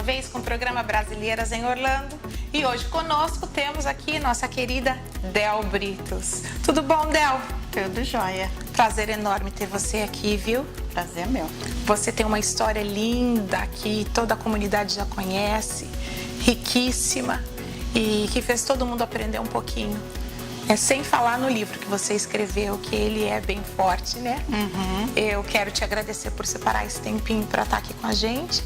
vez com o programa Brasileiras em Orlando. E hoje conosco temos aqui nossa querida Del Britos. Tudo bom, Del? Tudo jóia. Prazer enorme ter você aqui, viu? Prazer meu. Você tem uma história linda que toda a comunidade já conhece, riquíssima e que fez todo mundo aprender um pouquinho. Sem falar no livro que você escreveu, que ele é bem forte, né? Eu quero te agradecer por separar esse tempinho para estar aqui com a gente.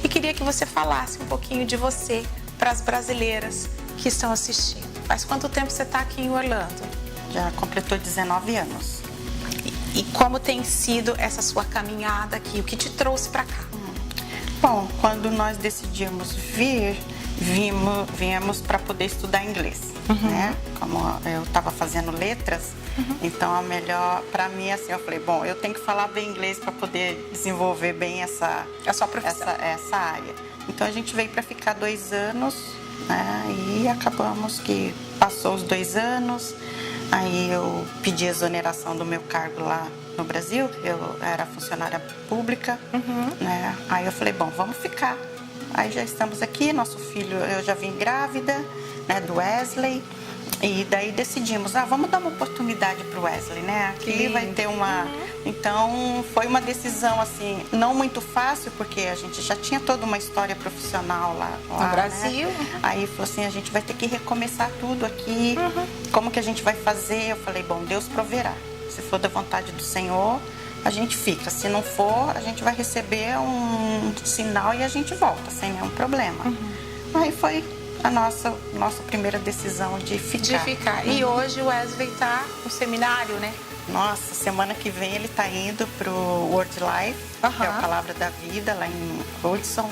E queria que você falasse um pouquinho de você para as brasileiras que estão assistindo. Faz quanto tempo você está aqui em Orlando? Já completou 19 anos. E como tem sido essa sua caminhada aqui? O que te trouxe para cá? Bom, quando nós decidimos viemos para poder estudar inglês, né? Como eu estava fazendo letras, então a melhor para mim assim, eu falei, bom, eu tenho que falar bem inglês para poder desenvolver bem essa área. Então a gente veio para ficar 2 anos, né? E acabamos que passou os 2 anos, aí eu pedi exoneração do meu cargo lá no Brasil, eu era funcionária pública, né? Aí eu falei, bom, vamos ficar. Aí já estamos aqui, nosso filho, eu já vim grávida, né, do Wesley, e daí decidimos, vamos dar uma oportunidade para o Wesley, né? Aqui vai ter uma... Então, foi uma decisão, assim, não muito fácil, porque a gente já tinha toda uma história profissional lá no Brasil. Né? Aí falou assim, a gente vai ter que recomeçar tudo aqui, como que a gente vai fazer? Eu falei, bom, Deus proverá. Se for da vontade do Senhor, a gente fica. Se não for, a gente vai receber um sinal e a gente volta, sem nenhum problema. Aí foi a nossa primeira decisão de ficar. E hoje o Wesley está no seminário, né? Nossa, semana que vem ele está indo para o Word Life, que é a Palavra da Vida, lá em Hudson,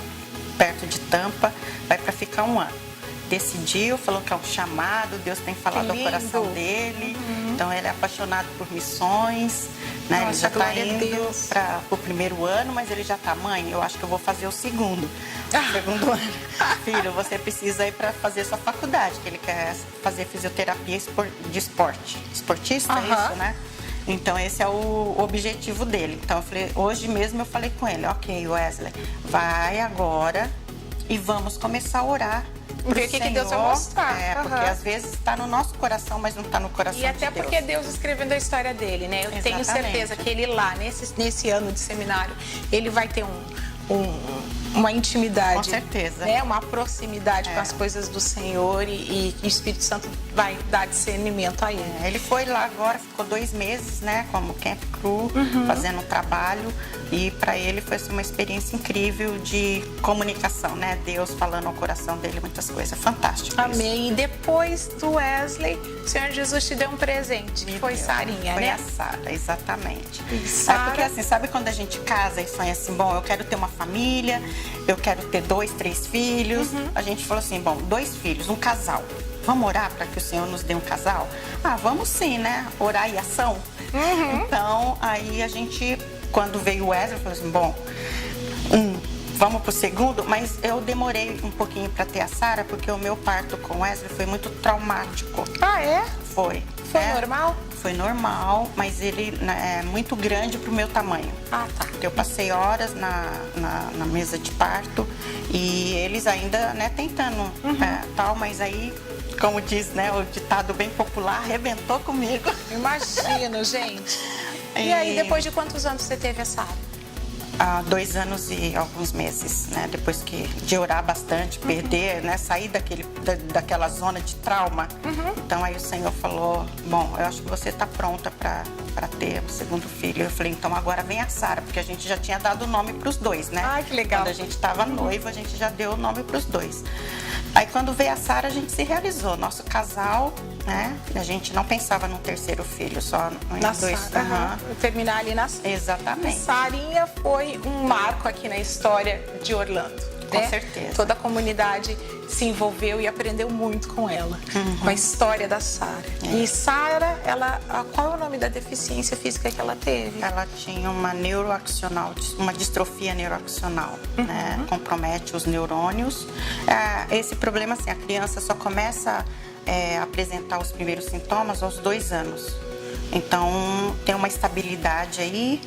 perto de Tampa. Vai para ficar 1 ano. Decidiu, falou que é um chamado, Deus tem falado ao coração dele. Então ele é apaixonado por missões, né? Nossa, ele já está indo para o 1º ano, mas ele já está, mãe, eu acho que eu vou fazer o 2º. Segundo ano. Filho, você precisa ir para fazer sua faculdade, que ele quer fazer fisioterapia de esporte. Esportista, é isso, né? Então esse é o objetivo dele. Então eu falei, hoje mesmo eu falei com ele, ok, Wesley, vai agora e vamos começar a orar. Ver o que Deus vai mostrar. Porque às vezes está no nosso coração, mas não está no coração de Deus. E até porque Deus escrevendo a história dele, né? Eu tenho certeza que ele lá, nesse ano de seminário, ele vai ter uma intimidade. Com certeza. Né? Uma proximidade com as coisas do Senhor e o Espírito Santo vai dar discernimento a ele. Ele foi lá agora, ficou 2 meses, né? Como Camp Crew, fazendo um trabalho. E para ele foi uma experiência incrível de comunicação, né? Deus falando ao coração dele muitas coisas. Fantástico. Amém. E depois do Wesley, o Senhor Jesus te deu um presente, que foi Sarinha, né? Foi a Sara, exatamente. Porque assim, sabe quando a gente casa e sonha assim, bom, eu quero ter uma família, eu quero ter 2, 3 filhos. A gente falou assim, bom, 2 filhos, um casal. Vamos orar para que o Senhor nos dê um casal? Vamos sim, né? Orar e ação. Então, aí a gente, quando veio o Wesley, falou assim, bom, vamos pro 2º, mas eu demorei um pouquinho para ter a Sara, porque o meu parto com o Wesley foi muito traumático. Foi. Foi normal? Foi normal, mas ele é muito grande pro meu tamanho. Eu passei horas na mesa de parto e eles ainda, né, tentando tal, mas aí, como diz, né, o ditado bem popular, arrebentou comigo. Imagino, gente. E aí, depois de quantos anos você teve a Sara? 2 anos e alguns meses, né? Depois de orar bastante, perder, né? Sair daquela zona de trauma. Então aí o Senhor falou, bom, eu acho que você está pronta para ter o 2º filho. Eu falei, então agora vem a Sara, porque a gente já tinha dado o nome para os 2, né? Ai, que legal. Quando a gente estava noiva, a gente já deu o nome para os 2. Aí quando veio a Sara, a gente se realizou. Nosso casal, né? A gente não pensava num 3º filho, só em 2. Terminar ali na... Exatamente. Sarinha foi um marco aqui na história de Orlando. Com certeza. Toda a comunidade se envolveu e aprendeu muito com ela, com a história da Sara. E Sara, qual é o nome da deficiência física que ela teve? Ela tinha uma uma distrofia neuroaxonal, né? Compromete os neurônios. Esse problema, assim, a criança só começa a apresentar os primeiros sintomas aos 2 anos. Então, tem uma estabilidade aí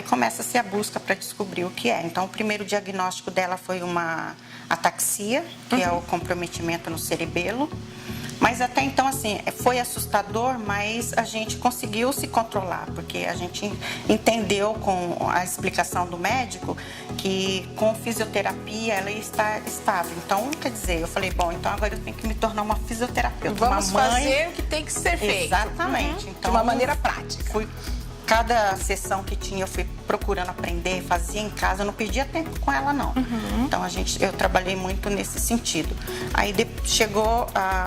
começa-se a busca para descobrir o que é. Então, o primeiro diagnóstico dela foi uma ataxia, que é o comprometimento no cerebelo. Mas até então, assim, foi assustador, mas a gente conseguiu se controlar, porque a gente entendeu com a explicação do médico que com fisioterapia ela ia estar estável. Então, quer dizer, eu falei, bom, então agora eu tenho que me tornar uma fisioterapeuta. Vamos fazer o que tem que ser feito. Exatamente. Então, de uma maneira prática. Cada sessão que tinha, eu fui procurando aprender, fazia em casa, eu não perdia tempo com ela, não. Então, eu trabalhei muito nesse sentido. Aí, chegou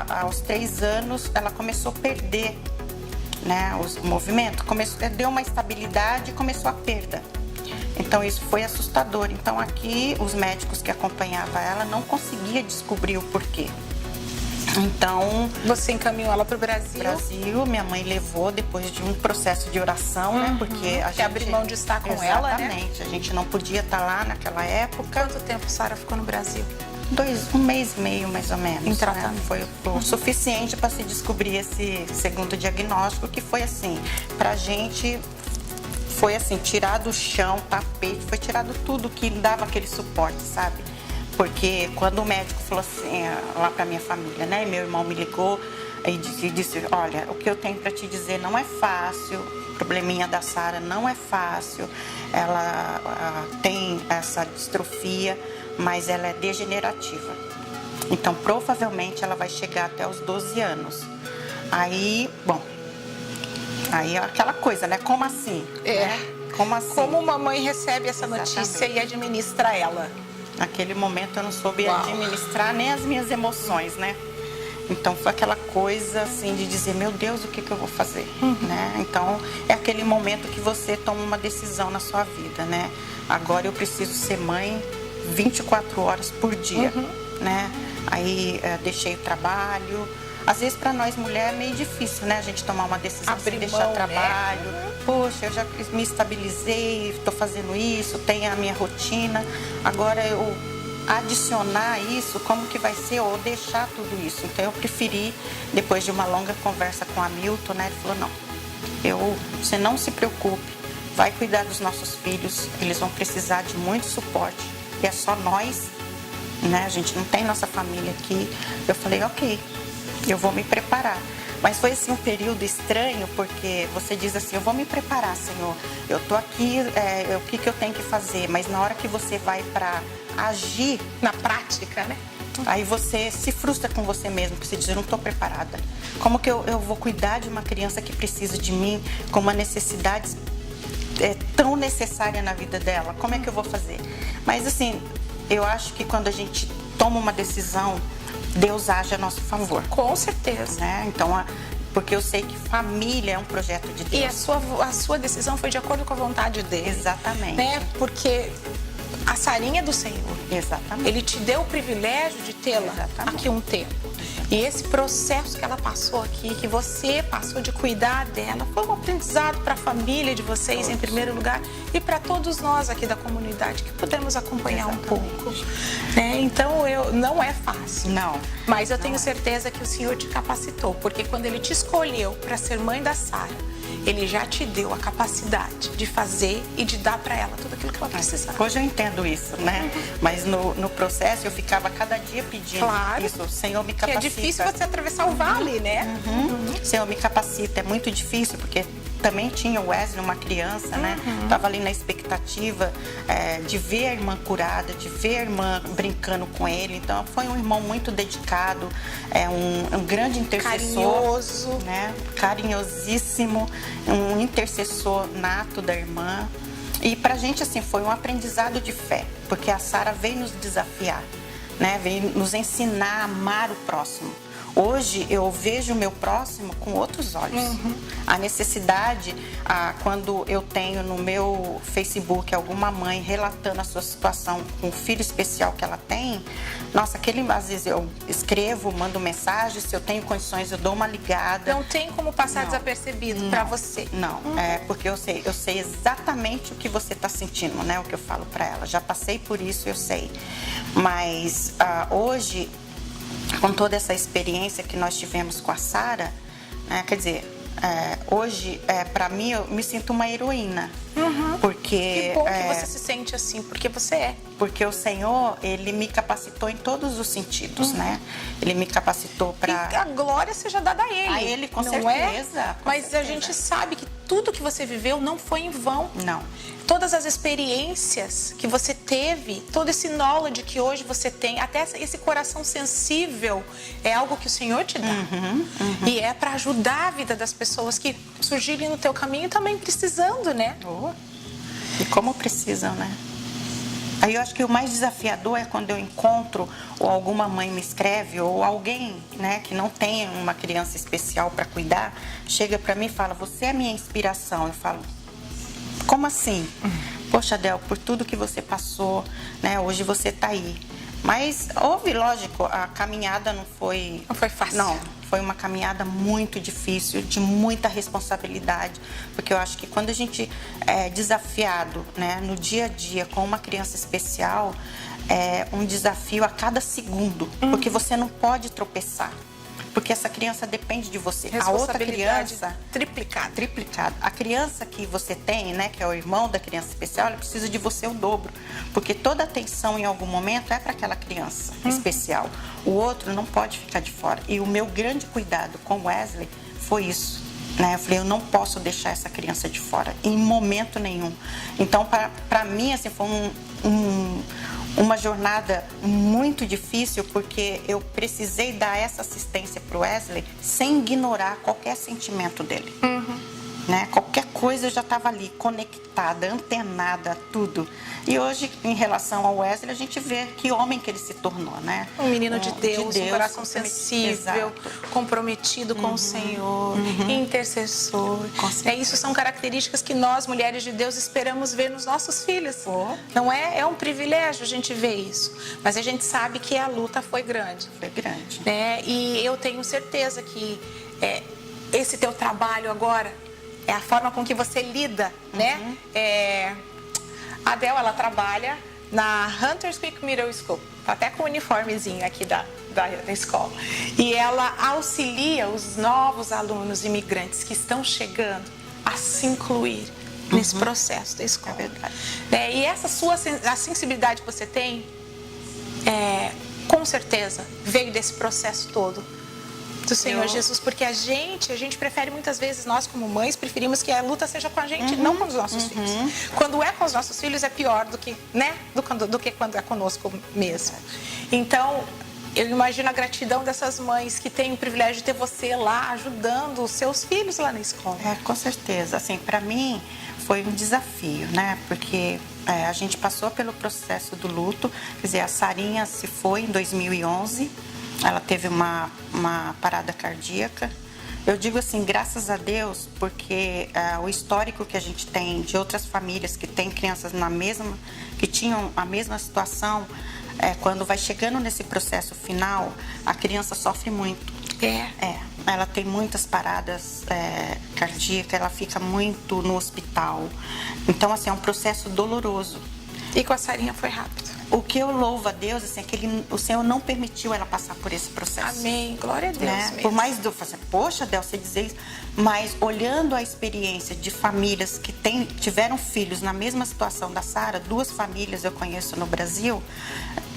aos 3 anos, ela começou a perder, né, o movimento, deu uma estabilidade e começou a perda. Então, isso foi assustador. Então, aqui, os médicos que acompanhavam ela não conseguiam descobrir o porquê. Então... Você encaminhou ela para o Brasil? Minha mãe levou depois de um processo de oração, né? Porque a gente... abrir mão de estar com ela, né? Exatamente. A gente não podia estar lá naquela época. Quanto tempo Sara ficou no Brasil? 1 mês e meio, mais ou menos. Em tratamento. Né? Foi o suficiente para se descobrir esse segundo diagnóstico, que foi assim, pra gente... Foi assim, tirado o chão, tapete, foi tirado tudo que dava aquele suporte, sabe? Porque quando o médico falou assim, lá pra minha família, né? Meu irmão me ligou e disse, olha, o que eu tenho para te dizer não é fácil, o probleminha da Sara não é fácil, ela tem essa distrofia, mas ela é degenerativa. Então, provavelmente, ela vai chegar até os 12 anos. Aí, bom, aí é aquela coisa, né? Como assim? Né? Como assim? Como uma mãe recebe essa notícia e administra ela? Naquele momento eu não soube administrar nem as minhas emoções, né? Então foi aquela coisa assim de dizer, meu Deus, o que eu vou fazer? Né? Então é aquele momento que você toma uma decisão na sua vida, né? Agora eu preciso ser mãe 24 horas por dia, né? Aí deixei o trabalho. Às vezes para nós mulheres é meio difícil, né? A gente tomar uma decisão de deixar o trabalho. Né? Poxa, eu já me estabilizei, estou fazendo isso, tenho a minha rotina. Agora eu adicionar isso, como que vai ser, ou deixar tudo isso. Então eu preferi, depois de uma longa conversa com a Milton, né? Ele falou, não, você não se preocupe, vai cuidar dos nossos filhos, eles vão precisar de muito suporte. E é só nós, né? A gente não tem nossa família aqui. Eu falei, ok, eu vou me preparar. Mas foi assim um período estranho, porque você diz assim, eu vou me preparar, Senhor. Eu tô aqui, o que eu tenho que fazer? Mas na hora que você vai para agir na prática, né? Aí você se frustra com você mesmo, porque você diz, eu não estou preparada. Como que eu vou cuidar de uma criança que precisa de mim, com uma necessidade tão necessária na vida dela? Como é que eu vou fazer? Mas assim, eu acho que quando a gente toma uma decisão, Deus age a nosso favor. Com certeza. Né? Então, porque eu sei que família é um projeto de Deus. E a sua decisão foi de acordo com a vontade dele. Exatamente. Né? Porque a Sarinha é do Senhor. Exatamente. Ele te deu o privilégio de tê-la aqui um tempo. E esse processo que ela passou aqui, que você passou de cuidar dela, foi um aprendizado para a família de vocês, em primeiro lugar, e para todos nós aqui da comunidade que pudemos acompanhar um pouco. Né? Então, não é fácil. Não. Mas eu tenho certeza que o Senhor te capacitou, porque quando Ele te escolheu para ser mãe da Sara, Ele já te deu a capacidade de fazer e de dar para ela tudo aquilo que ela precisava. Hoje eu entendo isso, né? Mas no processo eu ficava cada dia pedindo isso. O Senhor me capacita. Que é difícil você atravessar o vale, né? Senhor, me capacita. É muito difícil, porque também tinha o Wesley, uma criança, né? Tava ali na expectativa de ver a irmã curada, de ver a irmã brincando com ele. Então, foi um irmão muito dedicado, um grande intercessor. Carinhoso. Né? Carinhosíssimo, um intercessor nato da irmã. E pra gente, assim, foi um aprendizado de fé, porque a Sara veio nos desafiar, né? Veio nos ensinar a amar o próximo. Hoje eu vejo o meu próximo com outros olhos. A necessidade, quando eu tenho no meu Facebook alguma mãe relatando a sua situação com o filho especial que ela tem, nossa, às vezes eu escrevo, mando mensagem, se eu tenho condições eu dou uma ligada. Não tem como passar desapercebido para você. Não, porque eu sei exatamente o que você está sentindo, né? O que eu falo para ela. Já passei por isso, eu sei. Mas hoje, com toda essa experiência que nós tivemos com a Sara, né, quer dizer, hoje, para mim, eu me sinto uma heroína. Porque Que bom que você se sente assim, porque você é. Porque o Senhor, Ele me capacitou em todos os sentidos, né? Ele me capacitou para... E a glória seja dada a Ele. A Ele, com não certeza. É? Com Mas certeza. a gente sabe que tudo que você viveu não foi em vão. Não. Todas as experiências que você teve, todo esse knowledge que hoje você tem, até esse coração sensível, é algo que o Senhor te dá. E é para ajudar a vida das pessoas que surgirem no teu caminho também precisando, né? Oh. E como precisam, né? Aí eu acho que o mais desafiador é quando eu encontro, ou alguma mãe me escreve, ou alguém, né, que não tem uma criança especial para cuidar, chega para mim e fala, você é a minha inspiração. Eu falo, como assim? Poxa, Del, por tudo que você passou, né, hoje você tá aí. Mas houve, lógico, a caminhada não foi... Não foi fácil. Não, foi uma caminhada muito difícil, de muita responsabilidade, porque eu acho que quando a gente é desafiado, né, no dia a dia com uma criança especial, é um desafio a cada segundo, porque você não pode tropeçar, porque essa criança depende de você. A outra criança... Triplicada. A criança que você tem, né, que é o irmão da criança especial, ela precisa de você o dobro, porque toda atenção em algum momento é para aquela criança especial. O outro não pode ficar de fora. E o meu grande cuidado com Wesley foi isso, né? Eu falei, eu não posso deixar essa criança de fora, em momento nenhum. Então, para mim, assim, foi uma jornada muito difícil, porque eu precisei dar essa assistência para o Wesley sem ignorar qualquer sentimento dele. Né? Qualquer coisa eu já estava ali, conectada, antenada, tudo. E hoje, em relação ao Wesley, a gente vê que homem que ele se tornou, né? Um menino de Deus, um coração sensível, exato, comprometido com o Senhor, intercessor. Isso são características que nós, mulheres de Deus, esperamos ver nos nossos filhos. Não é? É um privilégio a gente ver isso. Mas a gente sabe que a luta foi grande. Foi grande. Né? E eu tenho certeza que esse teu trabalho agora é a forma com que você lida, né? A Del, ela trabalha na Hunters Creek Middle School, tá até com o uniformezinho aqui da escola. E ela auxilia os novos alunos imigrantes que estão chegando a se incluir nesse processo da escola. É verdade. E essa a sensibilidade que você tem, com certeza, veio desse processo todo do Senhor Jesus, porque a gente prefere muitas vezes, nós como mães, preferimos que a luta seja com a gente, não com os nossos filhos. Quando é com os nossos filhos é pior do que, né, do que quando é conosco mesmo. Então, eu imagino a gratidão dessas mães que têm o privilégio de ter você lá ajudando os seus filhos lá na escola. Com certeza. Assim, para mim foi um desafio, né? Porque a gente passou pelo processo do luto. Quer dizer, a Sarinha se foi em 2011. Ela teve uma parada cardíaca. Eu digo assim, graças a Deus, porque o histórico que a gente tem de outras famílias que têm crianças que tinham a mesma situação, quando vai chegando nesse processo final, a criança sofre muito. Ela tem muitas paradas cardíacas, ela fica muito no hospital. Então, assim, é um processo doloroso. E com a Sarinha foi rápido. O que eu louvo a Deus, assim, é que o Senhor não permitiu ela passar por esse processo. Amém. Glória a Deus. Né? Por mais do poxa, Del, você dizer isso, mas olhando a experiência de famílias que tiveram filhos na mesma situação da Sara, 2 famílias eu conheço no Brasil,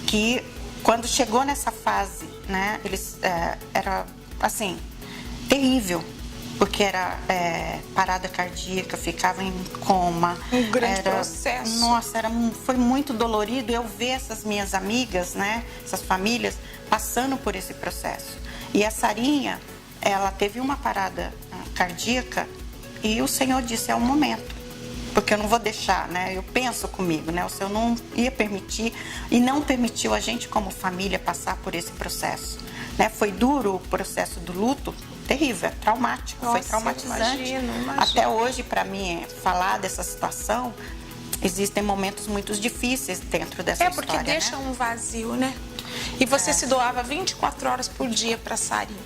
que quando chegou nessa fase, né, eles era assim, terrível. Porque era parada cardíaca, ficava em coma. Um grande processo. Nossa, foi muito dolorido eu ver essas minhas amigas, né? Essas famílias passando por esse processo. E a Sarinha, ela teve uma parada cardíaca e o Senhor disse, é o momento. Porque eu não vou deixar, né? Eu penso comigo, né? O Senhor não ia permitir e não permitiu a gente como família passar por esse processo. Né? Foi duro o processo do luto, terrível, é traumático, foi traumatizante. Imagino. Até hoje, para mim, falar dessa situação, existem momentos muito difíceis dentro dessa história. Porque deixa um vazio, né? E você se doava 24 horas por dia para Sarinha.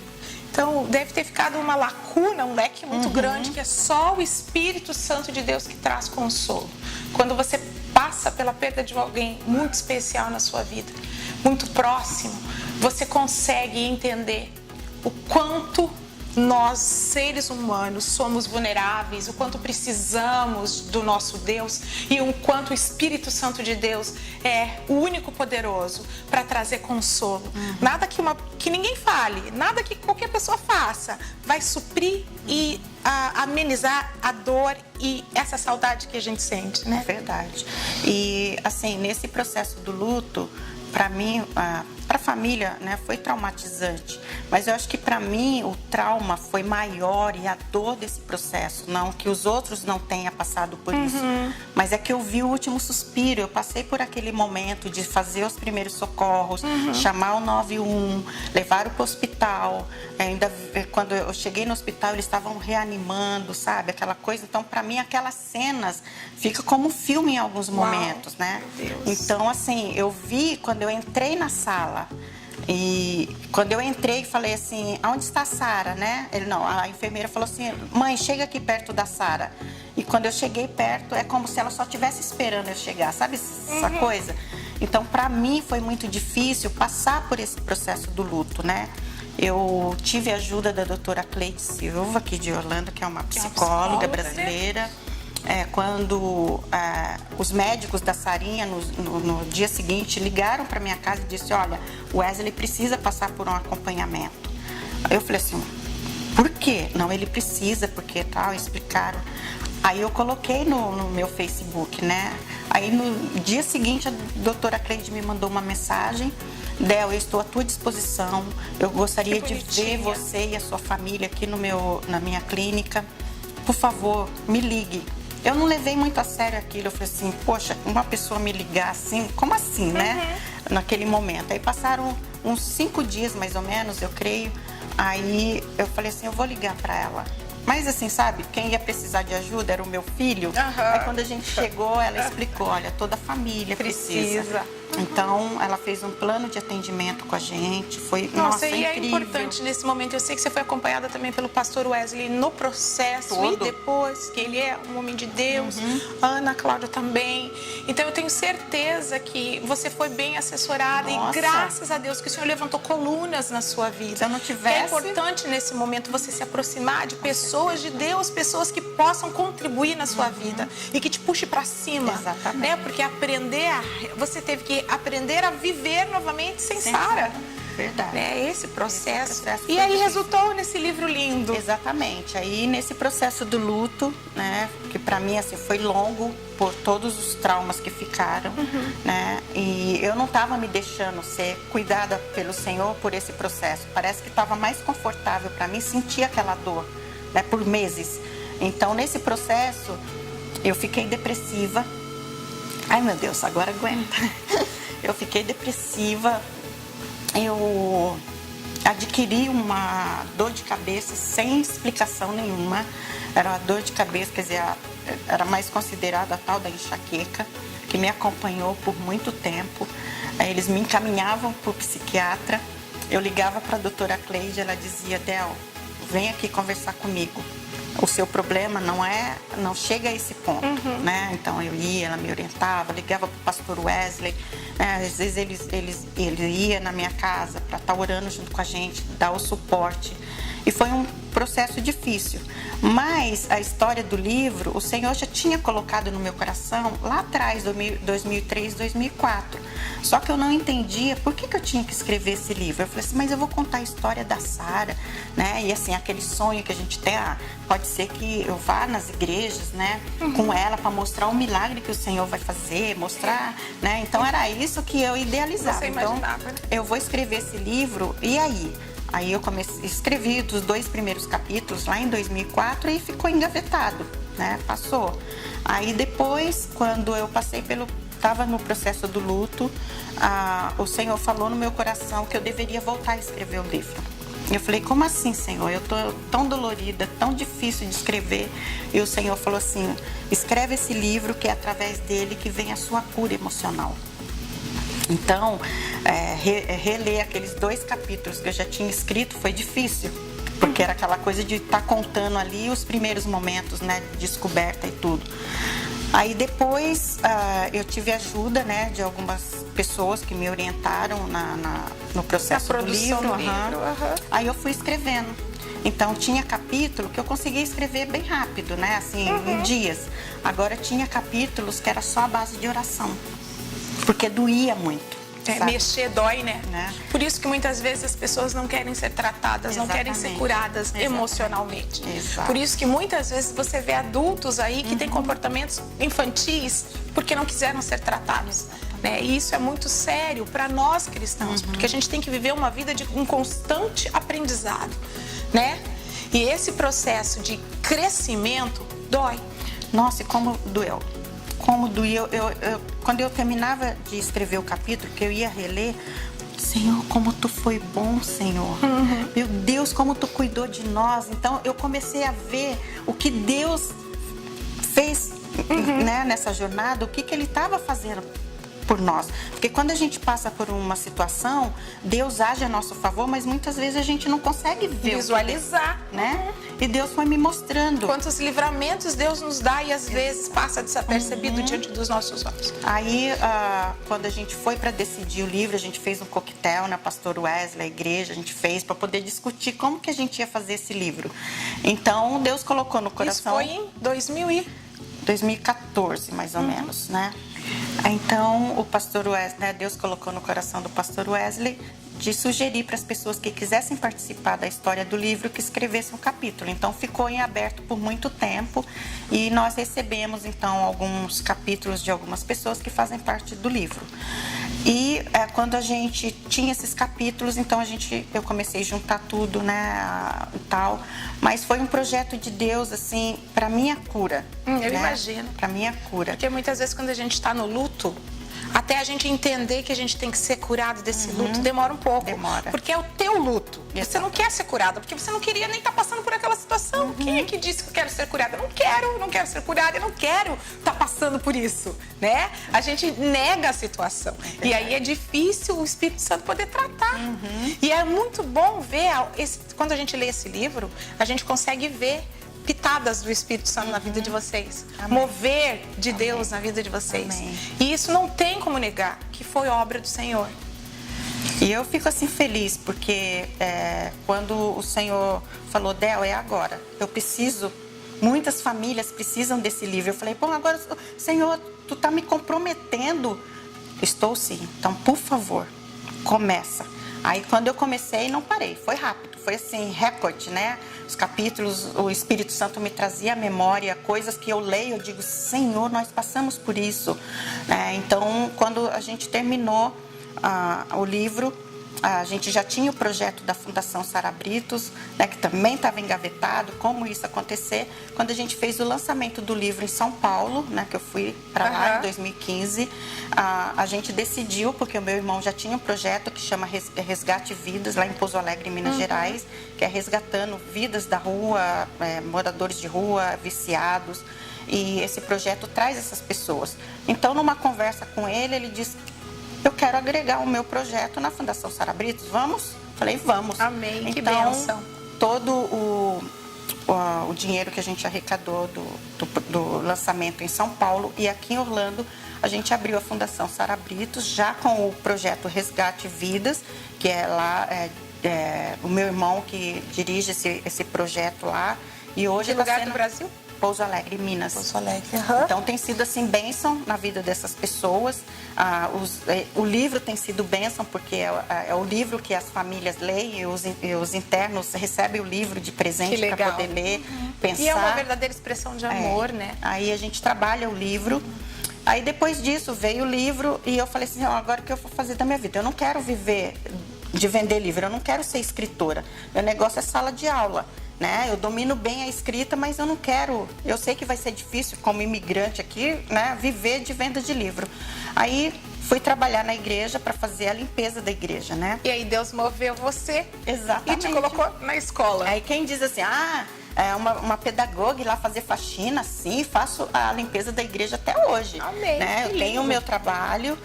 Então, deve ter ficado uma lacuna, um leque muito grande, que é só o Espírito Santo de Deus que traz consolo. Quando você passa pela perda de alguém muito especial na sua vida, muito próximo, você consegue entender o quanto nós, seres humanos, somos vulneráveis, o quanto precisamos do nosso Deus e o quanto o Espírito Santo de Deus é o único poderoso para trazer consolo. Nada que ninguém fale, nada que qualquer pessoa faça vai suprir e amenizar a dor e essa saudade que a gente sente, né? Verdade. E assim, nesse processo do luto, para mim, para a família, né, foi traumatizante. Mas eu acho que para mim o trauma foi maior e a dor desse processo, não que os outros não tenham passado por isso, mas é que eu vi o último suspiro. Eu passei por aquele momento de fazer os primeiros socorros, chamar o 91, levar para o hospital. Ainda quando eu cheguei no hospital, eles estavam reanimando, sabe, aquela coisa. Então, para mim, aquelas cenas fica como filme em alguns momentos, né? Então, assim, eu vi quando eu entrei na sala. E quando eu entrei, falei assim, aonde está a Sara, né? A enfermeira falou assim, mãe, chega aqui perto da Sara. E quando eu cheguei perto, é como se ela só estivesse esperando eu chegar, sabe essa coisa? Então, para mim, foi muito difícil passar por esse processo do luto, né? Eu tive a ajuda da doutora Cleide Silva, aqui de Orlando, que é uma psicóloga brasileira. Quando os médicos da Sarinha, no dia seguinte, ligaram para minha casa e disseram, olha, o Wesley precisa passar por um acompanhamento. Eu falei assim, por quê? Não, ele precisa, porque tal, explicaram. Aí eu coloquei no meu Facebook, né? Aí no dia seguinte, a doutora Cleide me mandou uma mensagem, Del, eu estou à tua disposição, eu gostaria de ver você e a sua família aqui na minha clínica, por favor, me ligue. Eu não levei muito a sério aquilo, eu falei assim, poxa, uma pessoa me ligar assim, como assim, né? Naquele momento. Aí passaram uns 5 dias, mais ou menos, eu creio, aí eu falei assim, eu vou ligar para ela. Mas assim, sabe, quem ia precisar de ajuda era o meu filho. Aí quando a gente chegou, ela explicou, olha, toda a família precisa. Então, ela fez um plano de atendimento com a gente, foi, nossa, e incrível. É importante nesse momento, eu sei que você foi acompanhada também pelo pastor Wesley no processo e depois, que ele é um homem de Deus, a Ana Cláudia também. Então, eu tenho certeza que você foi bem assessorada e graças a Deus que o Senhor levantou colunas na sua vida. Se eu não tivesse... É importante nesse momento você se aproximar de pessoas de Deus, pessoas que possam contribuir na sua vida e que te puxe para cima. Exatamente. Né? Porque você teve que aprender a viver novamente sem Sara. Verdade. Esse processo e aí resultou nesse livro lindo. Exatamente. Aí nesse processo do luto, né, que para mim assim foi longo por todos os traumas que ficaram, né? E eu não estava me deixando ser cuidada pelo Senhor por esse processo. Parece que estava mais confortável para mim sentir aquela dor, né, por meses. Então nesse processo eu fiquei depressiva. Ai meu Deus, agora aguenta. Eu fiquei depressiva, eu adquiri uma dor de cabeça sem explicação nenhuma. Era uma dor de cabeça, quer dizer, era mais considerada a tal da enxaqueca, que me acompanhou por muito tempo. Eles me encaminhavam para o psiquiatra, eu ligava para a doutora Cleide, ela dizia, Del, vem aqui conversar comigo. O seu problema não chega a esse ponto, né? Então eu ia, ela me orientava, ligava para o pastor Wesley, né? Às vezes ele ia na minha casa para estar orando junto com a gente, dar o suporte. E foi um processo difícil. Mas a história do livro, o Senhor já tinha colocado no meu coração lá atrás, 2003, 2004. Só que eu não entendia por que eu tinha que escrever esse livro. Eu falei assim, mas eu vou contar a história da Sara, né? E assim, aquele sonho que a gente tem, pode ser que eu vá nas igrejas, né? Com ela para mostrar o milagre que o Senhor vai fazer, mostrar, né? Então era isso que eu idealizava. Você imaginava, né? Então, eu vou escrever esse livro, e aí? Aí eu escrevi os 2 primeiros capítulos lá em 2004 e ficou engavetado, né? Passou. Aí depois, quando eu estava no processo do luto, o Senhor falou no meu coração que eu deveria voltar a escrever o livro. Eu falei, como assim, Senhor? Eu estou tão dolorida, tão difícil de escrever. E o Senhor falou assim, escreve esse livro que é através dele que vem a sua cura emocional. Então, reler aqueles 2 capítulos que eu já tinha escrito foi difícil, porque era aquela coisa de estar contando ali os primeiros momentos, né, de descoberta e tudo. Aí depois eu tive ajuda, né, de algumas pessoas que me orientaram no processo do livro. Aí eu fui escrevendo. Então tinha capítulo que eu conseguia escrever bem rápido, né? Assim, em dias. Agora tinha capítulos que era só a base de oração, porque doía muito. Mexer dói, né? Por isso que muitas vezes as pessoas não querem ser tratadas, não querem ser curadas emocionalmente. Por isso que muitas vezes você vê adultos aí que têm comportamentos infantis porque não quiseram ser tratados. Né? E isso é muito sério para nós cristãos, porque a gente tem que viver uma vida de um constante aprendizado, né? E esse processo de crescimento dói. Nossa, e como doeu. Como doía, quando eu terminava de escrever o capítulo, que eu ia reler, Senhor, como Tu foi bom, Senhor. Meu Deus, como Tu cuidou de nós. Então, eu comecei a ver o que Deus fez né, nessa jornada, o que Ele estava fazendo por nós. Porque quando a gente passa por uma situação, Deus age a nosso favor, mas muitas vezes a gente não consegue ver, visualizar, né? E Deus foi me mostrando quantos livramentos Deus nos dá e às vezes passa desapercebido diante dos nossos olhos. Aí, quando a gente foi para decidir o livro, a gente fez um coquetel na Pastor Wesley, a igreja, a gente fez para poder discutir como que a gente ia fazer esse livro. Então, Deus colocou no coração... Isso foi em 2014, mais ou menos, né? Então, o pastor Wesley, né, Deus colocou no coração do pastor Wesley de sugerir para as pessoas que quisessem participar da história do livro que escrevessem um capítulo. Então, ficou em aberto por muito tempo e nós recebemos, então, alguns capítulos de algumas pessoas que fazem parte do livro. E quando a gente tinha esses capítulos, então eu comecei a juntar tudo, né, e tal. Mas foi um projeto de Deus, assim, para minha cura. Eu imagino. Para minha cura. Porque muitas vezes quando a gente está no luto, até a gente entender que a gente tem que ser curado desse luto, demora um pouco. Demora. Porque é o teu luto. Exato. Você não quer ser curada, porque você não queria nem estar passando por aquela situação. Quem é que disse que eu quero ser curada? Eu não quero ser curada, eu não quero estar passando por isso, né? A gente nega a situação. E aí é difícil o Espírito Santo poder tratar. E é muito bom ver, quando a gente lê esse livro, a gente consegue ver pitadas do Espírito Santo na vida de vocês. Amém. Mover de Deus na vida de vocês. Amém. E isso não tem como negar, que foi obra do Senhor. E eu fico assim feliz, porque quando o Senhor falou, Del, é agora. Eu preciso, muitas famílias precisam desse livro. Eu falei, bom, agora, Senhor, Tu tá me comprometendo. Estou sim. Então, por favor, começa. Aí, quando eu comecei, não parei. Foi rápido. Foi assim, recorde, né? Os capítulos, o Espírito Santo me trazia à memória coisas que eu leio, eu digo, Senhor, nós passamos por isso. Então, quando a gente terminou o livro, a gente já tinha o projeto da Fundação Sara Britos, né, que também estava engavetado, como isso acontecer. Quando a gente fez o lançamento do livro em São Paulo, né, que eu fui para lá em 2015, a gente decidiu, porque o meu irmão já tinha um projeto que chama Resgate Vidas, lá em Pouso Alegre, em Minas Gerais, que é resgatando vidas da rua, moradores de rua, viciados. E esse projeto traz essas pessoas. Então, numa conversa com ele disse, eu quero agregar o meu projeto na Fundação Sara Britos, vamos? Falei, vamos. Amém, que então, bênção. Todo o dinheiro que a gente arrecadou do lançamento em São Paulo e aqui em Orlando, a gente abriu a Fundação Sara Britos, já com o projeto Resgate Vidas, que é lá, o meu irmão que dirige esse projeto lá. E hoje que lugar do Brasil? Pouso Alegre, Minas. Pouso Alegre. Então tem sido assim bênção na vida dessas pessoas. O livro tem sido bênção porque é o livro que as famílias leem e os internos recebem o livro de presente para poder ler, pensar. E é uma verdadeira expressão de amor, né? Aí a gente trabalha o livro. Aí depois disso veio o livro e eu falei assim, agora o que eu vou fazer da minha vida? Eu não quero viver de vender livro, eu não quero ser escritora. Meu negócio é sala de aula. Né? Eu domino bem a escrita, mas eu não quero. Eu sei que vai ser difícil, como imigrante aqui, né, viver de venda de livro. Aí fui trabalhar na igreja para fazer a limpeza da igreja, né? E aí Deus moveu você. Exatamente. E te colocou na escola. Aí quem diz assim, uma pedagoga ir lá fazer faxina, sim, faço a limpeza da igreja até hoje. Amém. Né? Eu tenho o meu trabalho,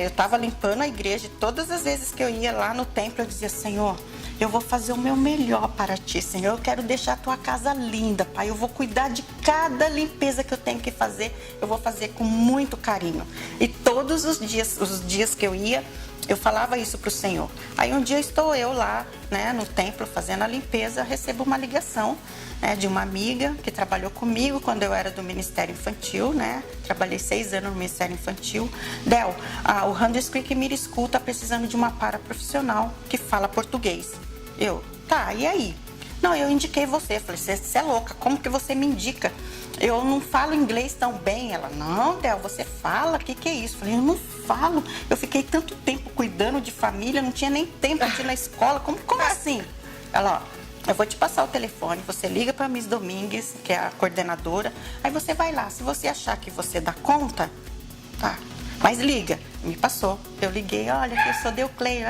eu estava limpando a igreja e todas as vezes que eu ia lá no templo eu dizia, Senhor, eu vou fazer o meu melhor para Ti, Senhor. Eu quero deixar a Tua casa linda, Pai. Eu vou cuidar de cada limpeza que eu tenho que fazer. Eu vou fazer com muito carinho. E todos os dias que eu ia, Eu falava isso para o Senhor. Aí um dia estou eu lá, né, no templo fazendo a limpeza, recebo uma ligação, né, de uma amiga que trabalhou comigo quando eu era do Ministério Infantil, né? Trabalhei 6 anos no Ministério Infantil. Del, o Randers Creek Middle School está precisando de uma paraprofissional que fala português. Eu, tá, e aí? Não, eu indiquei você. Falei, você é louca, como que você me indica? Eu não falo inglês tão bem. Ela, não, Del, você fala, o que é isso? Falei, eu não falo. Eu fiquei tanto tempo cuidando de família, não tinha nem tempo de ir na escola. Como assim? Ela, ó, eu vou te passar o telefone, você liga para a Miss Domingues, que é a coordenadora, aí você vai lá. Se você achar que você dá conta, tá, mas liga. Me passou. Eu liguei, olha, que eu sou Deuclei,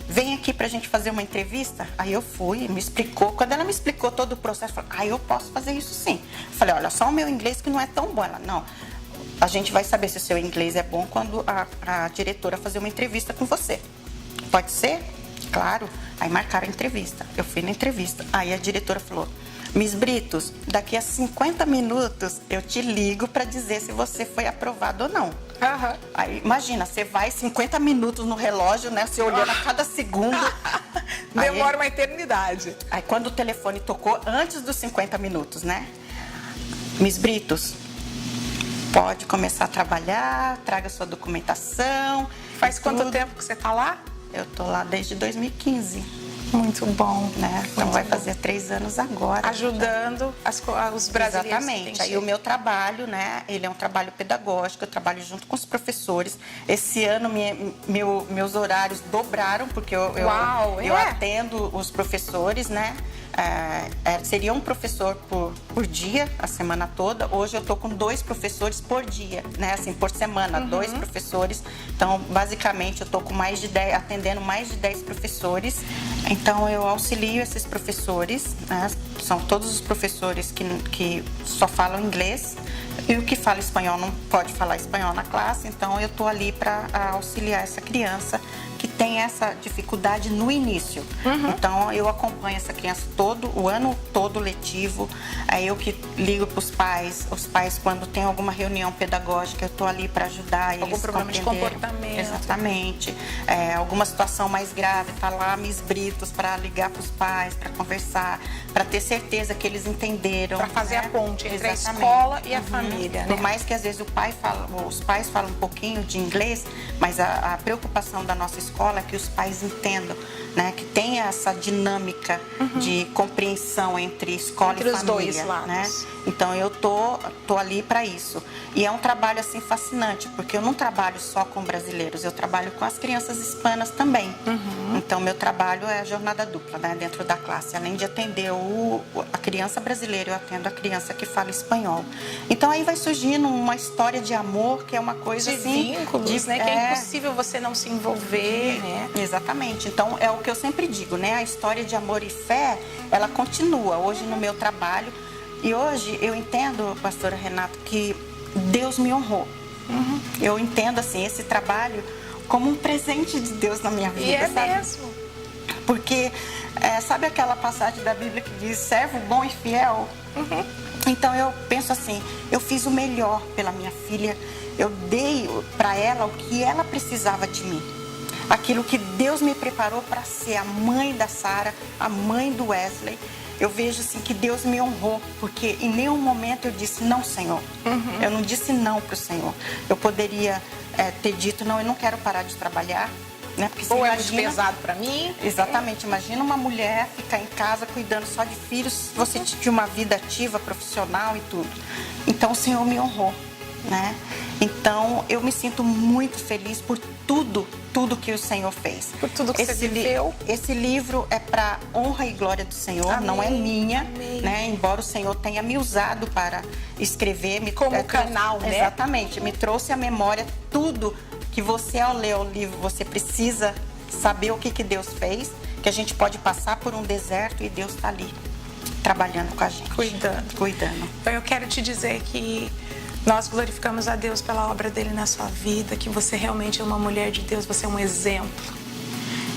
vem aqui pra gente fazer uma entrevista. Aí eu fui, me explicou. Quando ela me explicou todo o processo, eu falei, eu posso fazer isso sim. Eu falei, olha, só o meu inglês que não é tão bom. Ela, não, a gente vai saber se o seu inglês é bom quando a diretora fazer uma entrevista com você. Pode ser? Claro. Aí marcaram a entrevista. Eu fui na entrevista. Aí a diretora falou, Miss Britos, daqui a 50 minutos eu te ligo para dizer se você foi aprovado ou não. Uhum. Aí, imagina, você vai 50 minutos no relógio, né? Você olhando a cada segundo. Demora uma eternidade. Aí, quando o telefone tocou, antes dos 50 minutos, né? Miss Britos, pode começar a trabalhar, traga sua documentação. Faz quanto tempo que você tá lá? Eu tô lá desde 2015. Muito bom, né? Então vai fazer 3 anos agora. Ajudando os brasileiros. Exatamente. Aí o meu trabalho, né? Ele é um trabalho pedagógico, eu trabalho junto com os professores. Esse ano meus horários dobraram, porque eu atendo os professores, né? Seria um professor por dia, a semana toda. Hoje eu tô com 2 professores por dia, né? Assim, por semana, 2 professores. Então, basicamente, eu tô com atendendo mais de 10 professores. Então, eu auxilio esses professores, né? São todos os professores que só falam inglês. E o que fala espanhol não pode falar espanhol na classe. Então, eu tô ali para auxiliar essa criança que tem essa dificuldade no início. Então, eu acompanho essa criança o ano todo letivo. É eu que ligo para os pais quando tem alguma reunião pedagógica, eu estou ali para ajudar eles. Algum problema de comportamento. Exatamente. Alguma situação mais grave, tá lá Miss Britos para ligar para os pais, para conversar, para ter certeza que eles entenderam. Para fazer a ponte entre a escola e a família. Por mais que às vezes os pais falam um pouquinho de inglês, mas a preocupação da nossa escola é que os pais entendam, né, que tem essa dinâmica de compreensão entre escola e família, os dois lados. Né? Então eu tô ali para isso. E é um trabalho assim fascinante, porque eu não trabalho só com brasileiros, eu trabalho com as crianças hispanas também. Então meu trabalho é a jornada dupla, né, dentro da classe. Além de atender a criança brasileira, eu atendo a criança que fala espanhol. Então aí vai surgindo uma história de amor, que é uma coisa de assim, vínculos, né? Que é impossível você não se envolver, né? Exatamente. Então é o que eu sempre digo, né? A história de amor e fé, ela continua hoje no meu trabalho. E hoje eu entendo, pastora Renata, que Deus me honrou. Eu entendo assim esse trabalho como um presente de Deus na minha vida. E é sabe? mesmo. Porque sabe aquela passagem da Bíblia que diz servo bom e fiel? Então eu penso assim, eu fiz o melhor pela minha filha, eu dei para ela o que ela precisava de mim. Aquilo que Deus me preparou para ser a mãe da Sara, a mãe do Wesley. Eu vejo assim que Deus me honrou, porque em nenhum momento eu disse não, Senhor. Eu não disse não para o Senhor. Eu poderia ter dito não, eu não quero parar de trabalhar. Né? Porque ou é muito pesado para mim. Exatamente. Imagina uma mulher ficar em casa cuidando só de filhos, você tinha uma vida ativa, profissional e tudo. Então o Senhor me honrou, né? Então eu me sinto muito feliz por tudo que o Senhor fez. Por tudo que você viveu. Esse livro é para honra e glória do Senhor, amém, não é minha, amém. Né? Embora o Senhor tenha me usado para escrever, como canal, né? Exatamente, me trouxe à memória tudo que você, ao ler o livro, você precisa saber o que Deus fez, que a gente pode passar por um deserto e Deus está ali, trabalhando com a gente. Cuidando. Então eu quero te dizer que nós glorificamos a Deus pela obra dele na sua vida, que você realmente é uma mulher de Deus, você é um exemplo.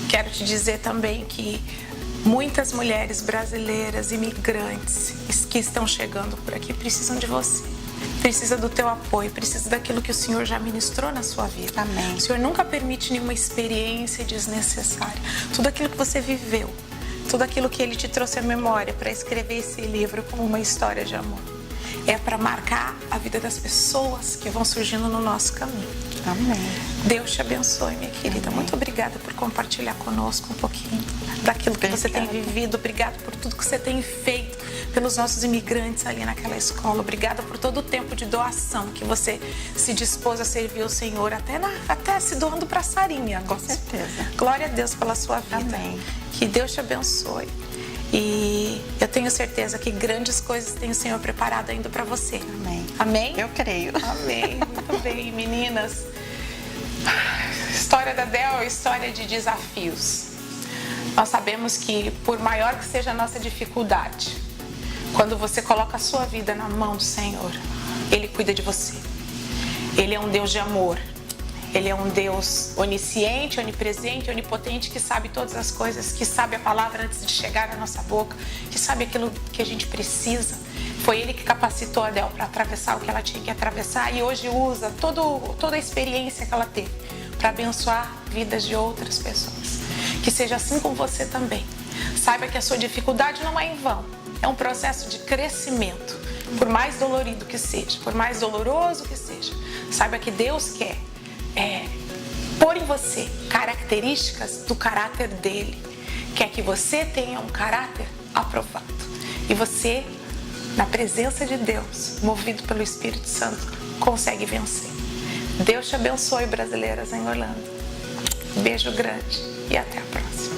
Quero te dizer também que muitas mulheres brasileiras, imigrantes, que estão chegando por aqui, precisam de você. precisa do teu apoio, precisa daquilo que o Senhor já ministrou na sua vida. Amém. O Senhor nunca permite nenhuma experiência desnecessária. Tudo aquilo que você viveu, tudo aquilo que Ele te trouxe à memória para escrever esse livro como uma história de amor, é para marcar a vida das pessoas que vão surgindo no nosso caminho. Amém. Deus te abençoe, minha querida. Amém. Muito obrigada por compartilhar conosco um pouquinho daquilo que você tem vivido. Obrigada por tudo que você tem feito pelos nossos imigrantes ali naquela escola. Obrigada por todo o tempo de doação que você se dispôs a servir o Senhor, até se doando para a Sarinha. Com certeza. Glória a Deus pela sua vida. Amém. Que Deus te abençoe. E eu tenho certeza que grandes coisas tem o Senhor preparado ainda para você. Amém. Amém? Eu creio. Amém. Muito bem, meninas. História da Del é história de desafios. Nós sabemos que, por maior que seja a nossa dificuldade, quando você coloca a sua vida na mão do Senhor, Ele cuida de você. Ele é um Deus de amor. Ele é um Deus onisciente, onipresente, onipotente, que sabe todas as coisas, que sabe a palavra antes de chegar na nossa boca, que sabe aquilo que a gente precisa. Foi Ele que capacitou a Del para atravessar o que ela tinha que atravessar e hoje usa toda a experiência que ela teve para abençoar vidas de outras pessoas. Que seja assim com você também. Saiba que a sua dificuldade não é em vão. É um processo de crescimento. Por mais dolorido que seja, por mais doloroso que seja, saiba que Deus quer pôr em você características do caráter dele. Quer que você tenha um caráter aprovado. E você, na presença de Deus, movido pelo Espírito Santo, consegue vencer. Deus te abençoe, brasileiras em Orlando. Beijo grande e até a próxima.